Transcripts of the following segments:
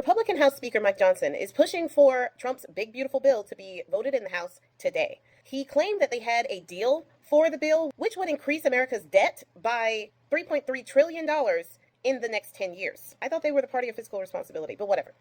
Republican House Speaker Mike Johnson is pushing for Trump's big, beautiful bill to be voted in the House today. He claimed that they had a deal for the bill, which would increase America's debt by $3.3 trillion in the next 10 years. I thought they were the party of fiscal responsibility, but whatever.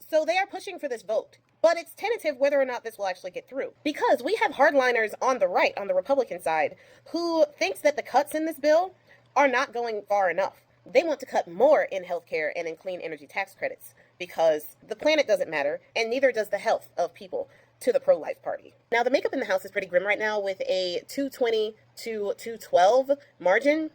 So they are pushing for this vote, but it's tentative whether or not this will actually get through. Because we have hardliners on the right, on the Republican side, who thinks that the cuts in this bill are not going far enough. They want to cut more in healthcare and in clean energy tax credits because the planet doesn't matter, and neither does the health of people to the pro-life party. Now, the makeup in the House is pretty grim right now with a 220 to 212 margin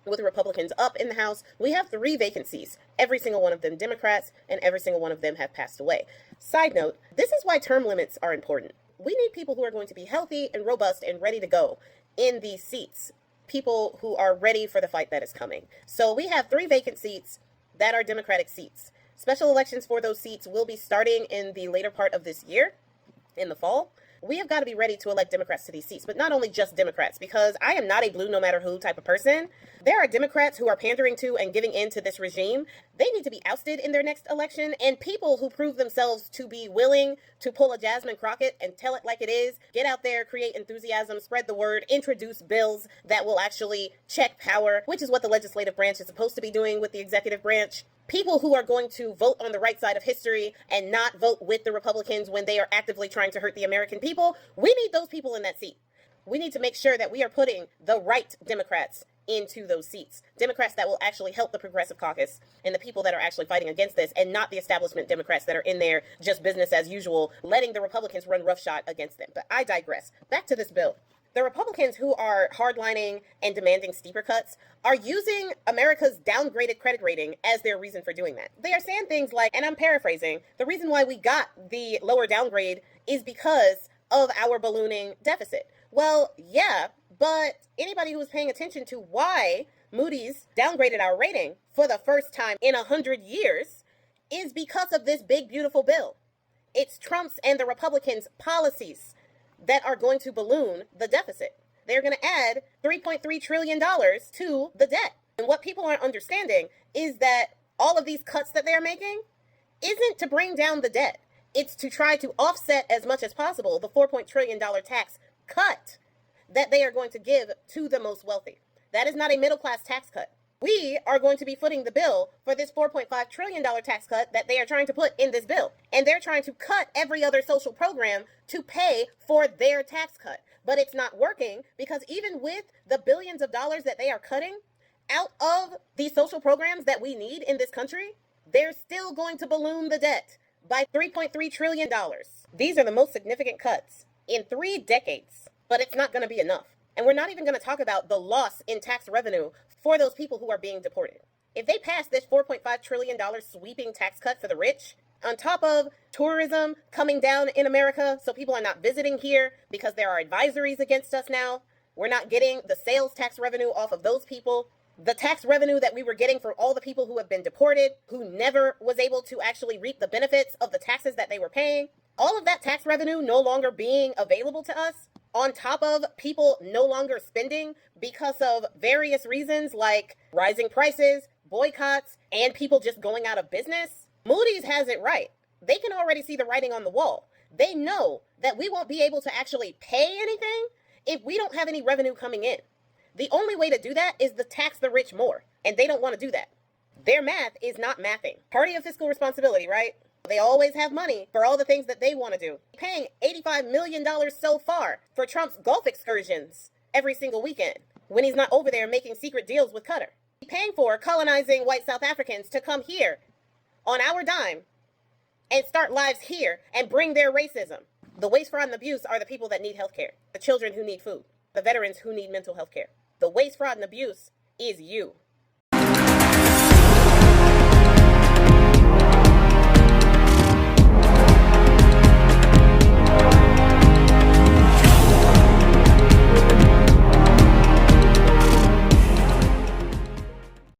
with the Republicans up in the House. We have 3 vacancies, every single one of them Democrats, and every single one of them have passed away. Side note, this is why term limits are important. We need people who are going to be healthy and robust and ready to go in these seats. People who are ready for the fight that is coming. So we have 3 vacant seats that are Democratic seats. Special elections for those seats will be starting in the later part of this year, in the fall. We have got to be ready to elect Democrats to these seats, but not only just Democrats, because I am not a blue no matter who type of person. There are Democrats who are pandering to and giving in to this regime. They need to be ousted in their next election, and people who prove themselves to be willing to pull a Jasmine Crockett and tell it like it is, get out there, create enthusiasm, spread the word, introduce bills that will actually check power, which is what the legislative branch is supposed to be doing with the executive branch. People who are going to vote on the right side of history and not vote with the Republicans when they are actively trying to hurt the American people, we need those people in that seat. We need to make sure that we are putting the right Democrats into those seats. Democrats that will actually help the Progressive Caucus and the people that are actually fighting against this, and not the establishment Democrats that are in there just business as usual, letting the Republicans run roughshod against them. But I digress. Back to this bill. The Republicans who are hardlining and demanding steeper cuts are using America's downgraded credit rating as their reason for doing that. They are saying things like, and I'm paraphrasing, the reason why we got the lower downgrade is because of our ballooning deficit. Well, yeah, but anybody who was paying attention to why Moody's downgraded our rating for the first time in 100 years is because of this big, beautiful bill. It's Trump's and the Republicans' policies that are going to balloon the deficit. They're going to add $3.3 trillion to the debt. And what people aren't understanding is that all of these cuts that they're making isn't to bring down the debt. It's to try to offset as much as possible the $4 trillion tax cut that they are going to give to the most wealthy. That is not a middle class tax cut. We are going to be footing the bill for this $4.5 trillion tax cut that they are trying to put in this bill. And they're trying to cut every other social program to pay for their tax cut. But it's not working because even with the billions of dollars that they are cutting out of these social programs that we need in this country, they're still going to balloon the debt by $3.3 trillion. These are the most significant cuts in 3 decades, but it's not going to be enough. And we're not even going to talk about the loss in tax revenue for those people who are being deported. If they pass this $4.5 trillion sweeping tax cut for the rich, on top of tourism coming down in America, so people are not visiting here because there are advisories against us now, we're not getting the sales tax revenue off of those people. The tax revenue that we were getting for all the people who have been deported, who never was able to actually reap the benefits of the taxes that they were paying, all of that tax revenue no longer being available to us, on top of people no longer spending because of various reasons like rising prices, boycotts, and people just going out of business. Moody's has it right. They can already see the writing on the wall. They know that we won't be able to actually pay anything if we don't have any revenue coming in. The only way to do that is to tax the rich more, and they don't want to do that. Their math is not mathing. Party of fiscal responsibility, right? They always have money for all the things that they want to do. Paying $85 million so far for Trump's golf excursions every single weekend when he's not over there making secret deals with Qatar. Paying for colonizing white South Africans to come here on our dime and start lives here and bring their racism. The waste, fraud, and abuse are the people that need health care. The children who need food. The veterans who need mental health care. The waste, fraud, and abuse is you.